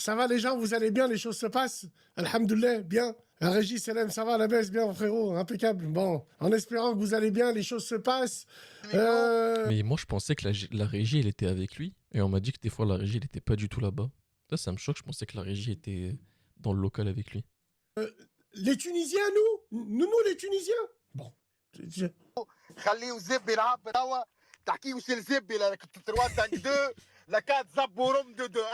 Ça va les gens, vous allez bien, les choses se passent? Alhamdoulilah, bien. La régie Selem, ça va, la baisse, bien frérot, impeccable. Bon, en espérant que vous allez bien, les choses se passent. Mais moi, je pensais que la régie, elle était avec lui. Et on m'a dit que des fois, la régie, elle était pas du tout là-bas. Ça me choque. Je pensais que la régie était dans le local avec lui. Les Tunisiens, nous les Tunisiens. Bon. خليه زبي يلعب توا تحكيو شي الزبي لا 3 5 2 لا 4 زب ورم 2 2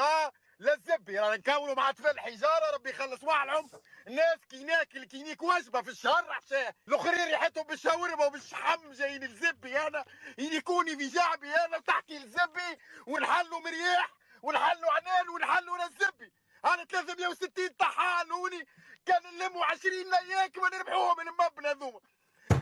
لا الزبي رانا نكونوا مع طفل حجاره ربي يخلص وعلهم الناس كي ناكل كي نيك وجبه في الشهر عشاء الاخرين ريحتهم بالشاورما وبالشحم جايين الزبي انا ينيكوني في جعبي انا وتحكي الزبي ونحلوا مرياح ونحلوا عنان ونحلوا الزبي انا 360 طحالوني كان نلموا 20 لياك ما نربحوهم من المبنى هذوما.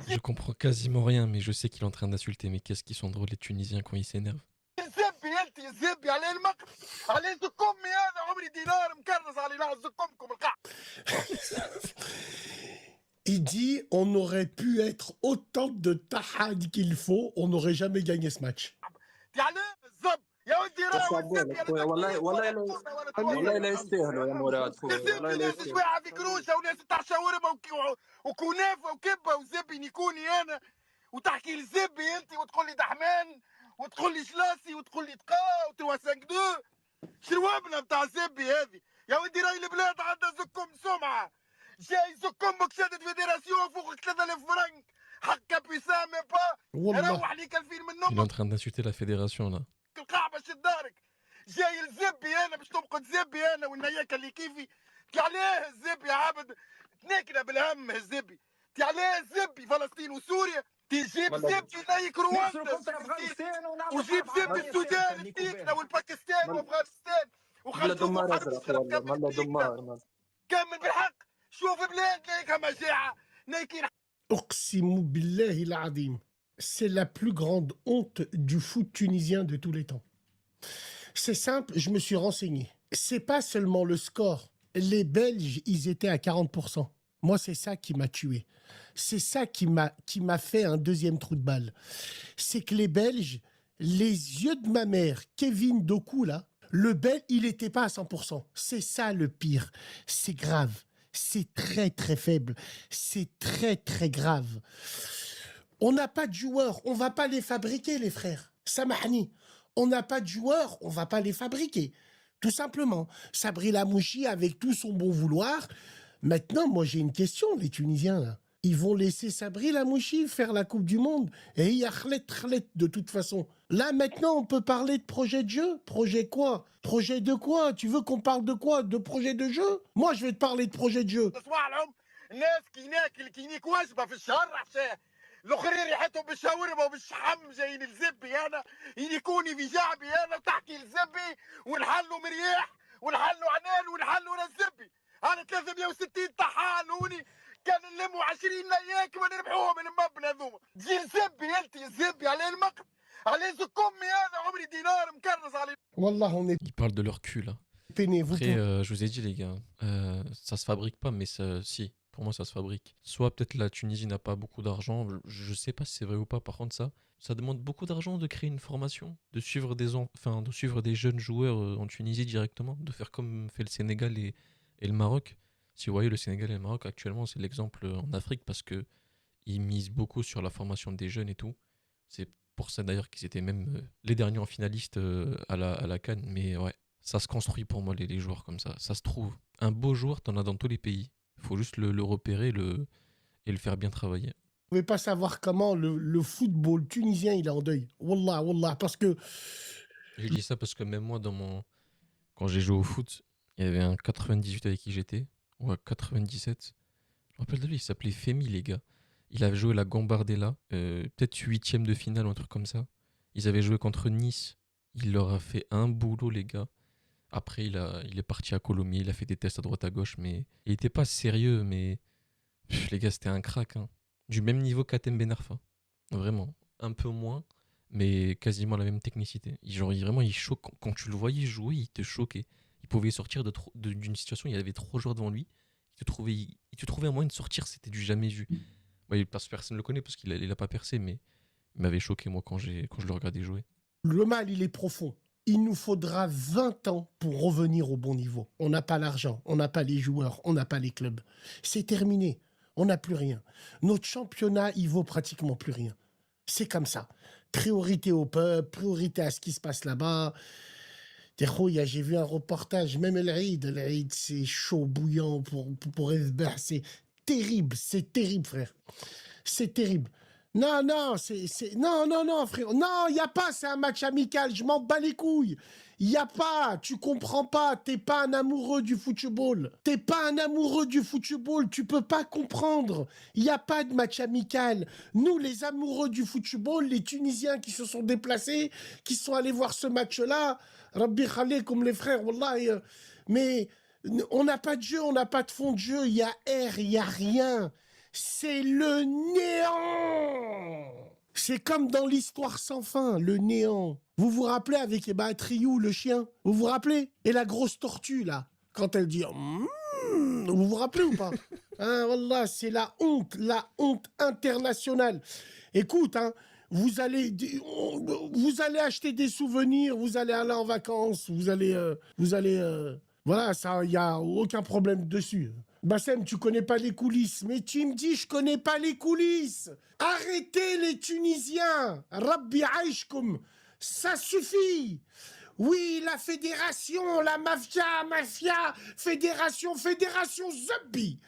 Je comprends quasiment rien, mais je sais qu'il est en train d'insulter. Mais qu'est-ce qu'ils sont drôles les Tunisiens quand ils s'énervent. زبي انت زبي على المقر على زك امي هذا عمري دينار مكرز على لا زك امكم القاع. Il dit on aurait pu être autant de tahad qu'il faut, on n'aurait jamais gagné ce match. على الزب يا ودي راه الزبي والله لا يستاهلوا يا مراد خويا والله لا الزبي يستاهلوا. شويه في كروشه وناس تاع شاورما وكنافه وكبه وزبي نيكوني انا وتحكي الزبي انت وتقول لي دحمان وتقول لي شلاسي وتقول لي تقا وتوا 5 2 شروابنا نتاع الزبي هذه يا ودي راهي البلاد عندها زكم سمعه جاي زك امك شادت فيدراسيون فوق 3000 فرنك حق كابيسان مي با والله. روح ليك 2000 من Il est en امك train d'insulter la fédération là. القاع باش تدارك جاي الزبي انا باش تبقى زبي انا والنياكه اللي كيفي تي عليه الزبي يا عبد تناكنا بالهم الزبي تي عليه الزبي فلسطين وسوريا تجيب زبي نايك رواندا وجيب زبي السودان تيكنا والباكستان وافغانستان ملا دمار ازرق والله ملا دمار. كمل بالحق شوف بلاد نايكها مجاعه نايكين. Uqsimu billahi al-azim. C'est la plus grande honte du foot tunisien de tous les temps. C'est simple, je me suis renseigné. C'est pas seulement le score. Les Belges, ils étaient à 40%. Moi, c'est ça qui m'a tué. C'est ça qui m'a fait un deuxième trou de balle. C'est que les Belges, les yeux de ma mère, Kevin Doku, là, le Belge, il n'était pas à 100%. C'est ça le pire. C'est grave. C'est très, très faible. C'est très, très grave. On n'a pas de joueurs. On va pas les fabriquer, les frères. Samahni. On n'a pas de joueurs. On va pas les fabriquer. Tout simplement. Sabri Lamouchi, avec tout son bon vouloir. Maintenant, moi, j'ai une question, les Tunisiens, là. Ils vont laisser Sabri Lamouchi faire la Coupe du Monde. Et il y a Khlet, de toute façon. Là, maintenant, on peut parler de projet de jeu. Projet quoi? Projet de quoi? Tu veux qu'on parle de quoi? De projet de jeu? Moi, je vais te parler de projet de jeu. تسمع لهم الناس كي ناكل كي نيك وجبه في الشهر عشاء الاخرين ريحتهم بالشاورما وبالشحم جايين الزبي انا ينيكوني في جعبي انا وتحكي الزبي ونحلوا مرياح ونحلوا عنان ونحلوا الزبي انا 360 طحالوني كان نلموا 20 لياك ما نربحوهم من المبنى هذوما تجي الزبي انت الزبي على المقر على زك امي هذا عمري دينار مكرز على. Wallah, on est Ils parlent de leur cul là. peiné. Vous Après, je vous ai dit les gars, ça se fabrique pas, mais si, pour moi ça se fabrique. Soit peut-être la Tunisie n'a pas beaucoup d'argent, je sais pas si c'est vrai ou pas. Par contre ça demande beaucoup d'argent de créer une formation, de suivre de suivre des jeunes joueurs en Tunisie directement, de faire comme fait le Sénégal et le Maroc. Si vous voyez le Sénégal et le Maroc actuellement, c'est l'exemple en Afrique parce que ils misent beaucoup sur la formation des jeunes et tout. C'est pour ça d'ailleurs qu'ils étaient même les derniers en finaliste à la CAN. Mais ouais, ça se construit pour moi les joueurs comme ça. Ça se trouve. Un beau joueur, t'en as dans tous les pays. Il faut juste le repérer et le faire bien travailler. Vous pouvez pas savoir comment le football tunisien, il est en deuil. Wallah, wallah, parce que... J'ai dit ça parce que même moi, quand j'ai joué au foot, il y avait un 98 avec qui j'étais, ou un 97. Je me rappelle de lui, il s'appelait Femi, les gars. Il avait joué la Gambardella, peut-être 8ème de finale ou un truc comme ça. Ils avaient joué contre Nice. Il leur a fait un boulot, les gars. Après, il est parti à Colomiers, il a fait des tests à droite à gauche, mais il était pas sérieux, mais les gars, c'était un crack, hein. Du même niveau qu'Atem Ben Arfa. Vraiment. Un peu moins, mais quasiment la même technicité. Vraiment, il choque. Quand tu le voyais jouer, il te choquait. Il pouvait sortir d'une situation, il y avait 3 joueurs devant lui. Il te trouvait un moyen de sortir, c'était du jamais vu. Ouais, personne ne le connaît parce qu'il a pas percé, mais il m'avait choqué, moi, quand je le regardais jouer. Le mal, il est profond. il nous faudra 20 ans pour revenir au bon niveau. On n'a pas l'argent, on n'a pas les joueurs, on n'a pas les clubs. C'est terminé. On n'a plus rien. Notre championnat, il vaut pratiquement plus rien. C'est comme ça. Priorité au peuple, priorité à ce qui se passe là-bas. J'ai vu un reportage, même l'Aïd, c'est chaud, bouillant pour Esbah. C'est terrible, frère. C'est terrible. Non, non, frère. Non, il n'y a pas, c'est un match amical, je m'en bats les couilles. Il n'y a pas, tu comprends pas, t'es pas un amoureux du football. T'es pas un amoureux du football, tu peux pas comprendre. Il n'y a pas de match amical. Nous, les amoureux du football, les Tunisiens qui se sont déplacés, qui sont allés voir ce match-là, Rabbi Khalé comme les frères, wallah, mais on n'a pas de jeu, on n'a pas de fond de jeu, il y a air, il n'y a rien. C'est le néant. C'est comme dans l'histoire sans fin, le néant. Vous vous rappelez avec Triou, le chien? Vous vous rappelez? Et la grosse tortue, là, quand elle dit... vous vous rappelez ou pas? Hein, wallah, c'est la honte internationale. Écoute, hein, vous allez acheter des souvenirs, vous allez aller en vacances, vous allez voilà, ça, il n'y a aucun problème dessus. Bassem, tu connais pas les coulisses, mais tu me dis, je connais pas les coulisses. Arrêtez les Tunisiens. Rabbi Aishkoum, ça suffit. Oui, la fédération, la mafia, fédération, Zubbi.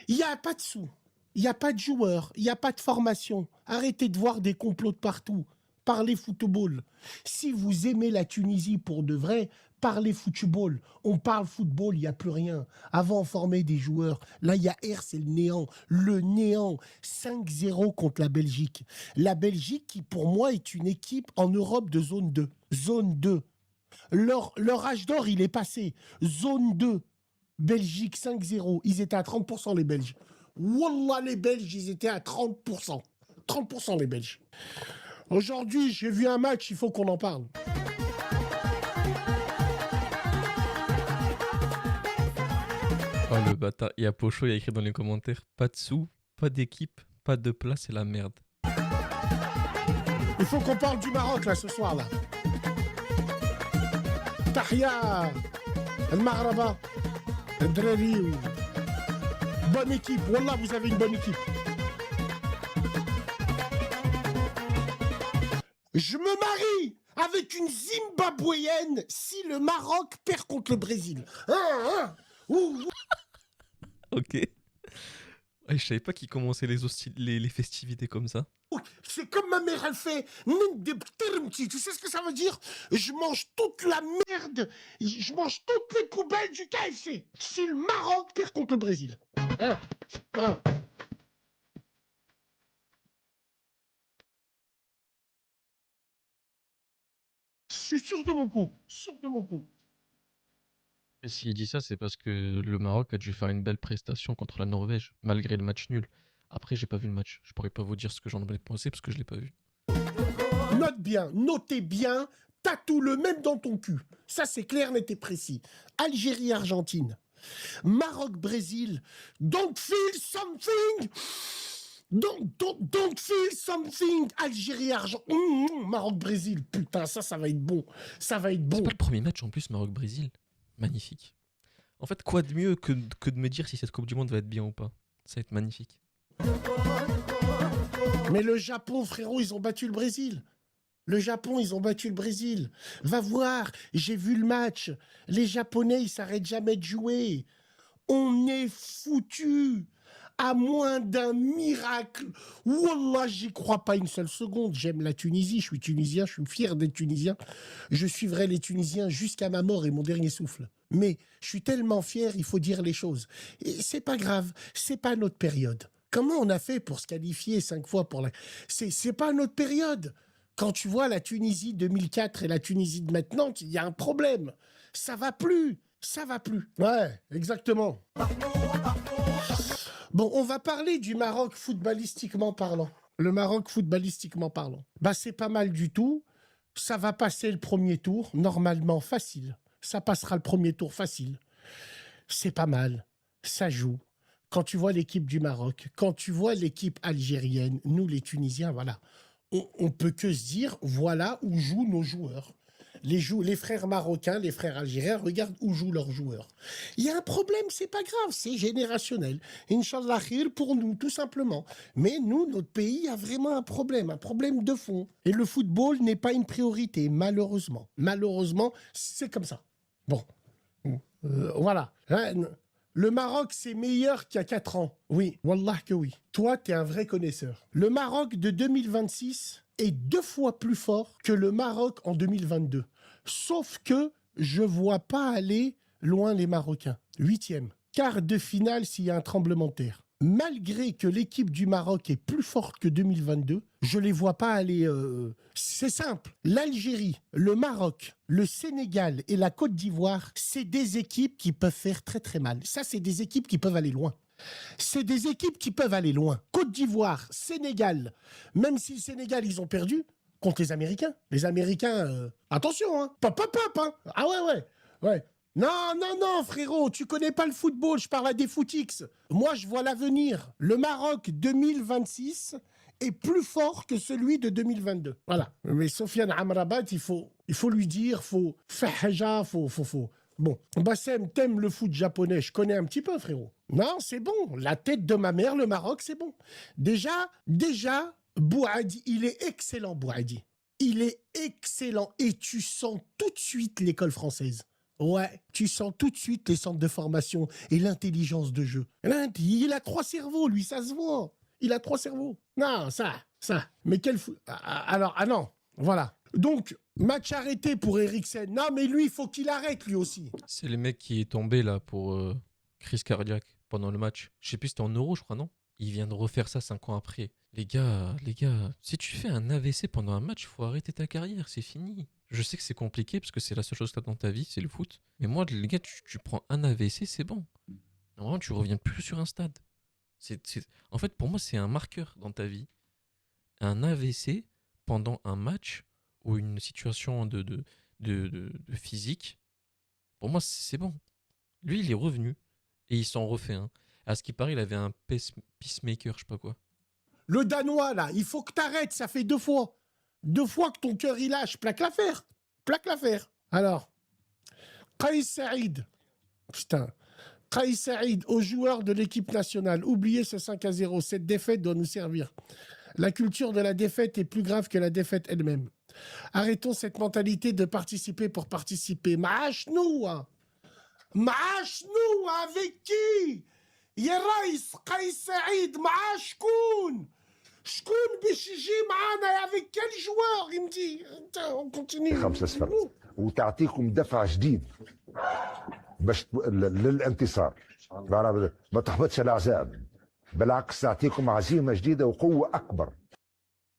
Il n'y a pas de sous, il n'y a pas de joueurs, il n'y a pas de formation. Arrêtez de voir des complots de partout. Parlez football. Si vous aimez la Tunisie pour de vrai, parlez football. On parle football, il n'y a plus rien. Avant, on formait des joueurs. Là, il y a R, c'est le néant. Le néant. 5-0 contre la Belgique. La Belgique, qui pour moi est une équipe en Europe de zone 2. Zone 2. Leur âge d'or, il est passé. Zone 2. Belgique 5-0. Ils étaient à 30% les Belges. Wallah, les Belges, ils étaient à 30%. 30% les Belges. Aujourd'hui, j'ai vu un match, il faut qu'on en parle. Oh le bâtard, il y a Pocho, il a écrit dans les commentaires, pas de sous, pas d'équipe, pas de place, c'est la merde. Il faut qu'on parle du Maroc là ce soir là. Tahia, Al-Maghraba, Al-Drari. Bonne équipe, wallah vous avez une bonne équipe. Je me marie avec une Zimbabwéenne si le Maroc perd contre le Brésil. Ok. Ouais, je savais pas qu'ils commençaient les festivités comme ça. C'est comme ma mère, elle fait. Tu sais ce que ça veut dire? Je mange toute la merde. Je mange toutes les poubelles du KFC. Si le Maroc perd contre le Brésil. Je suis sûr de mon coup. Sûr de mon coup. Et s'il dit ça, c'est parce que le Maroc a dû faire une belle prestation contre la Norvège, malgré le match nul. Après, j'ai pas vu le match. Je pourrais pas vous dire ce que j'en ai pensé parce que je l'ai pas vu. Note bien, notez bien, tatoue-le même dans ton cul. Ça, c'est clair, net et précis. Algérie-Argentine. Maroc-Brésil. Don't feel something. Don't feel something. Algérie-Argentine. Maroc-Brésil. Putain, ça va être bon. Ça va être bon. C'est pas le premier match en plus, Maroc-Brésil. Magnifique. En fait, quoi de mieux que de me dire si cette Coupe du Monde va être bien ou pas? Ça va être magnifique. Mais le Japon, frérot, ils ont battu le Brésil. Le Japon, ils ont battu le Brésil. Va voir, j'ai vu le match. Les Japonais, ils s'arrêtent jamais de jouer. On est foutus. À moins d'un miracle. Wallah, j'y crois pas une seule seconde. J'aime la Tunisie, je suis tunisien, je suis fier d'être tunisien. Je suivrai les Tunisiens jusqu'à ma mort et mon dernier souffle. Mais je suis tellement fier, il faut dire les choses. Et c'est pas grave, c'est pas notre période. Comment on a fait pour se qualifier 5 fois pour la... C'est pas notre période. Quand tu vois la Tunisie 2004 et la Tunisie de maintenant, il y a un problème. Ça va plus. Ça va plus. Ouais, exactement. Bon, on va parler du Maroc footballistiquement parlant. Le Maroc footballistiquement parlant. Bah, c'est pas mal du tout. Ça va passer le premier tour, normalement facile. Ça passera le premier tour facile. C'est pas mal. Ça joue. Quand tu vois l'équipe du Maroc, quand tu vois l'équipe algérienne, nous les Tunisiens, voilà. On peut que se dire, voilà où jouent nos joueurs. les frères marocains, les frères algériens, regardent où jouent leurs joueurs. Il y a un problème, c'est pas grave, c'est générationnel. Inch'Allah khir pour nous, tout simplement. Mais nous, notre pays a vraiment un problème de fond. Et le football n'est pas une priorité, malheureusement. Malheureusement, c'est comme ça. Bon. Voilà. Le Maroc, c'est meilleur qu'il y a 4 ans. Oui, wallah que oui. Toi, t'es un vrai connaisseur. Le Maroc de 2026 est 2 fois plus fort que le Maroc en 2022. Sauf que je vois pas aller loin les Marocains. 8e. Quart de finale s'il y a un tremblement de terre. Malgré que l'équipe du Maroc est plus forte que 2022, je les vois pas aller... C'est simple. L'Algérie, le Maroc, le Sénégal et la Côte d'Ivoire, c'est des équipes qui peuvent faire très très mal. Ça, c'est des équipes qui peuvent aller loin. C'est des équipes qui peuvent aller loin. Côte d'Ivoire, Sénégal, même si le Sénégal, ils ont perdu contre les Américains. Les Américains, attention, hein. Pop, hein. Ah ouais. Non, frérot, tu connais pas le football, je parle à des footix. Moi, je vois l'avenir. Le Maroc 2026 est plus fort que celui de 2022. Voilà. Mais Sofiane Amrabat, il faut lui dire, faut faire faut. Bon, Bassem, t'aimes le foot japonais, je connais un petit peu, frérot. Non, c'est bon. La tête de ma mère, le Maroc, c'est bon. Déjà, Bouhaddi, il est excellent, Bouhaddi. Il est excellent et tu sens tout de suite l'école française. Ouais, tu sens tout de suite les centres de formation et l'intelligence de jeu. Il a 3 cerveaux, lui, ça se voit. Il a 3 cerveaux. Non, ça. Mais quel fou... non, voilà. Donc, match arrêté pour Eriksen. Non, mais lui, il faut qu'il arrête, lui aussi. C'est le mec qui est tombé là pour crise cardiaque pendant le match. Je sais plus, c'était en Euro, je crois, non? Il vient de refaire ça 5 ans après. Les gars, si tu fais un AVC pendant un match, faut arrêter ta carrière, c'est fini. Je sais que c'est compliqué parce que c'est la seule chose que t'as dans ta vie, c'est le foot. Mais moi, les gars, tu prends un AVC, c'est bon. Normalement, tu reviens plus sur un stade. En fait, pour moi, c'est un marqueur dans ta vie. Un AVC pendant un match ou une situation de physique, pour moi, c'est bon. Lui, il est revenu et il s'en refait un. À ce qui paraît, il avait un peacemaker, je sais pas quoi. Le Danois, là, il faut que t'arrêtes, ça fait 2 fois. 2 fois que ton cœur, il lâche. Plaque l'affaire. Alors, Kais Saïd. Putain. Kais Saïd, aux joueurs de l'équipe nationale. Oubliez ce 5-0. Cette défaite doit nous servir. La culture de la défaite est plus grave que la défaite elle-même. Arrêtons cette mentalité de participer pour participer. Ma'achnou, avec qui? يا ريس قيس سعيد مع شكون باش يجي معانا avec quel joueur il me dit on continue 5-0 وتعطيكم دفع جديد باش للانتصار ما تحبطش الاعزاب بالعكس تعطيكم عزيمه جديده وقوه اكبر.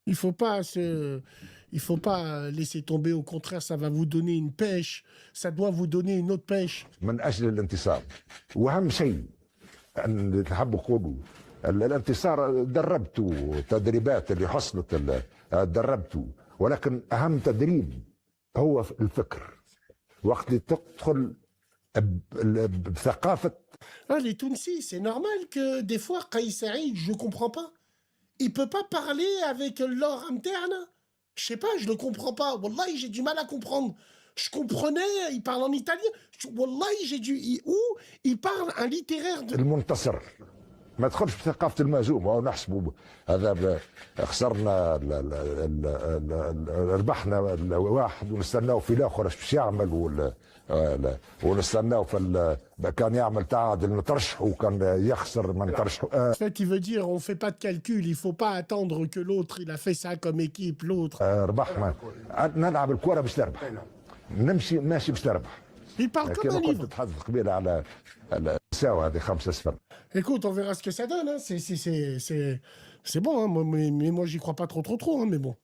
Il faut pas laisser tomber, au contraire, ça va vous donner une pêche, ça doit vous donner une autre pêche. من اجل الانتصار واهم شيء ان تحبوا قولوا الانتصار دربتوا تدريبات اللي حصلت دربتوا ولكن اهم تدريب هو الفكر وقت اللي تدخل بثقافه. Les Tounsis, c'est normal que des fois Kais Saïd, je comprends pas. Il peut pas parler avec leur interne. Je sais pas, je le comprends pas. Wallahi, j'ai du mal à comprendre. Je comprenais, il parle en italien. Wallahi, il parle un littéraire de... المنتصر ما تدخلش بثقافه المهزوم ونحسبوا هذا خسرنا ربحنا واحد ونستناو في الاخر ايش باش يعمل ونستناو كان يعمل تعادل نترشحوا وكان يخسر ما نترشحوا. En fait, il veut dire, on fait pas de calcul, il faut pas attendre que l'autre, il a fait ça comme équipe, l'autre. ربحنا نلعب الكره باش نربح نمشي ماشي باش نربح. Il parle comme un كما كنت livre. تتحدث قبيله على الساوه هذه 5-0. Écoute, on verra ce que ça donne. Hein. C'est bon, hein. Mais moi, j'y crois pas trop, hein, mais bon.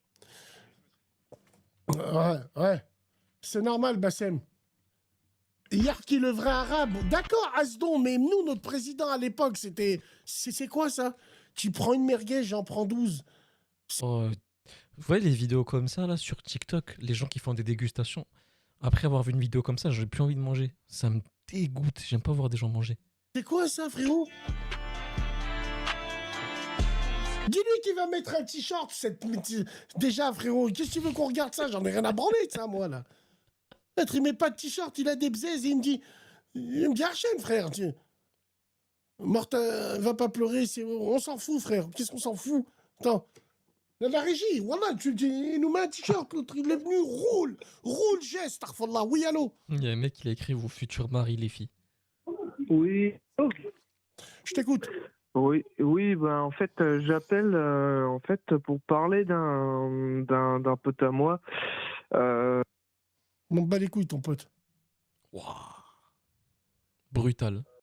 Ouais. C'est normal, Bassem. Yarki, le vrai arabe. D'accord, Asdon, mais nous, notre président à l'époque, c'était... C'est quoi, ça? Tu prends une merguez, j'en prends 12. Oh, vous voyez les vidéos comme ça, là, sur TikTok, les gens qui font des dégustations. Après avoir vu une vidéo comme ça, j'ai plus envie de manger. Ça me dégoûte. J'aime pas voir des gens manger. C'est quoi ça, frérot? Dis-lui qu'il va mettre un t-shirt. Déjà, frérot, qu'est-ce que tu veux qu'on regarde ça? J'en ai rien à branler de ça, moi, là. L'autre, il met pas de t-shirt, il a des bzaises et il me dit Hachem, frère. Morta, va pas pleurer, on s'en fout, frère. Qu'est-ce qu'on s'en fout? Attends. La régie, voilà, tu dis, il nous met un t-shirt, l'autre, il est venu, roule, geste, astaghfirullah, oui, allô? Il y a un mec, il a écrit vos futurs maris, les filles. Oui. Je t'écoute. Oui, ben en fait j'appelle en fait pour parler d'un pote à moi. M'en bat les couilles, ton pote. Waouh. Brutal.